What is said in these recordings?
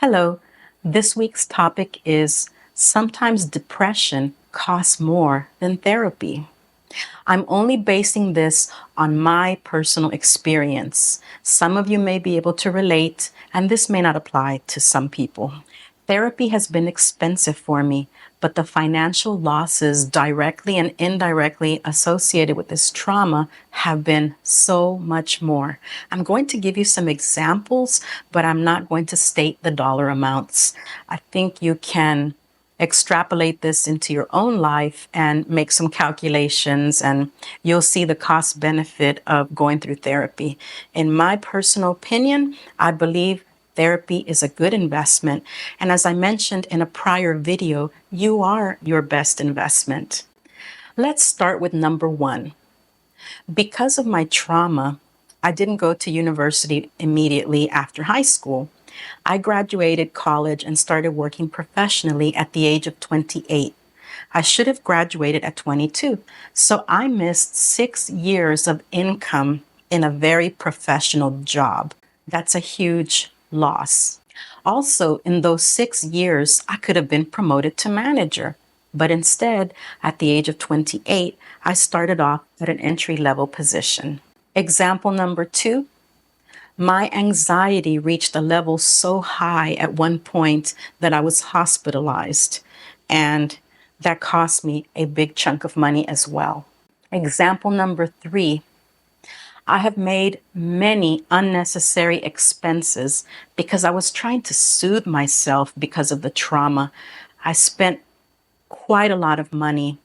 Hello, this week's topic is sometimes depression costs more than therapy. I'm only basing this on my personal experience. Some of you may be able to relate, and this may not apply to some people. Therapy has been expensive for me, but the financial losses directly and indirectly associated with this trauma have been so much more. I'm going to give you some examples, but I'm not going to state the dollar amounts. I think you can extrapolate this into your own life and make some calculations, and you'll see the cost benefit of going through therapy. In my personal opinion, I believe therapy is a good investment. And as I mentioned in a prior video, you are your best investment. Let's start with number one. Because of my trauma, I didn't go to university immediately after high school. I graduated college and started working professionally at the age of 28. I should have graduated at 22. So I missed 6 years of income in a very professional job. That's a huge loss. Also, in those 6 years, I could have been promoted to manager. But instead, at the age of 28, I started off at an entry-level position. Example number two, my anxiety reached a level so high at one point that I was hospitalized, and that cost me a big chunk of money as well. Example number three, I have made many unnecessary expenses because I was trying to soothe myself because of the trauma. I spent quite a lot of money,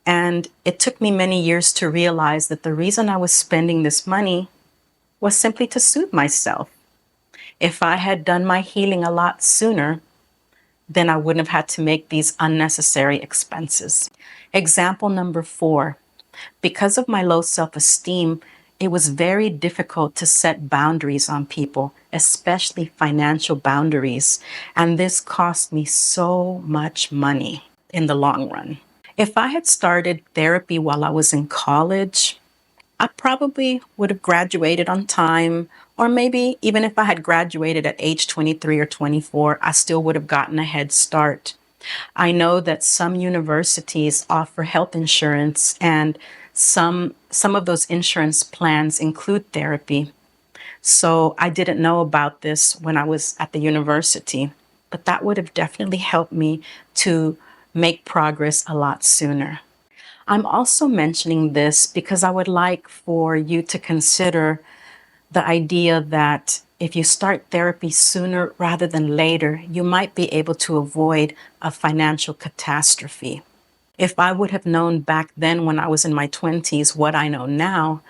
and it took me many years to realize that the reason I was spending this money was simply to soothe myself. If I had done my healing a lot sooner, then I wouldn't have had to make these unnecessary expenses. Example number four, because of my low self-esteem, it was very difficult to set boundaries on people, especially financial boundaries, and this cost me so much money in the long run. If I had started therapy while I was in college, I probably would have graduated on time, or maybe even if I had graduated at age 23 or 24, I still would have gotten a head start. I know that some universities offer health insurance, and some of those insurance plans include therapy. So I didn't know about this when I was at the university, but that would have definitely helped me to make progress a lot sooner. I'm also mentioning this because I would like for you to consider the idea that if you start therapy sooner rather than later, you might be able to avoid a financial catastrophe. If I would have known back then when I was in my 20s what I know now,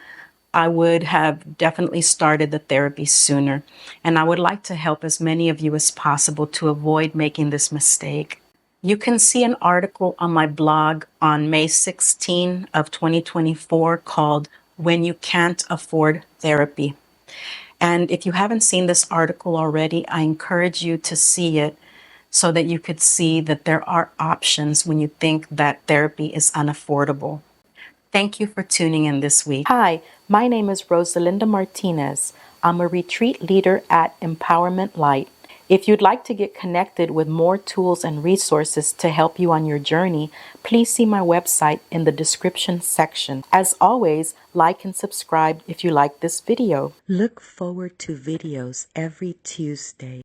I would have definitely started the therapy sooner. And I would like to help as many of you as possible to avoid making this mistake. You can see an article on my blog on May 16 of 2024 called When You Can't Afford Therapy. And if you haven't seen this article already, I encourage you to see it so that you could see that there are options when you think that therapy is unaffordable. Thank you for tuning in this week. Hi, my name is Rosalinda Martinez. I'm a retreat leader at Empowerment Light. If you'd like to get connected with more tools and resources to help you on your journey, please see my website in the description section. As always, like and subscribe if you like this video. Look forward to videos every Tuesday.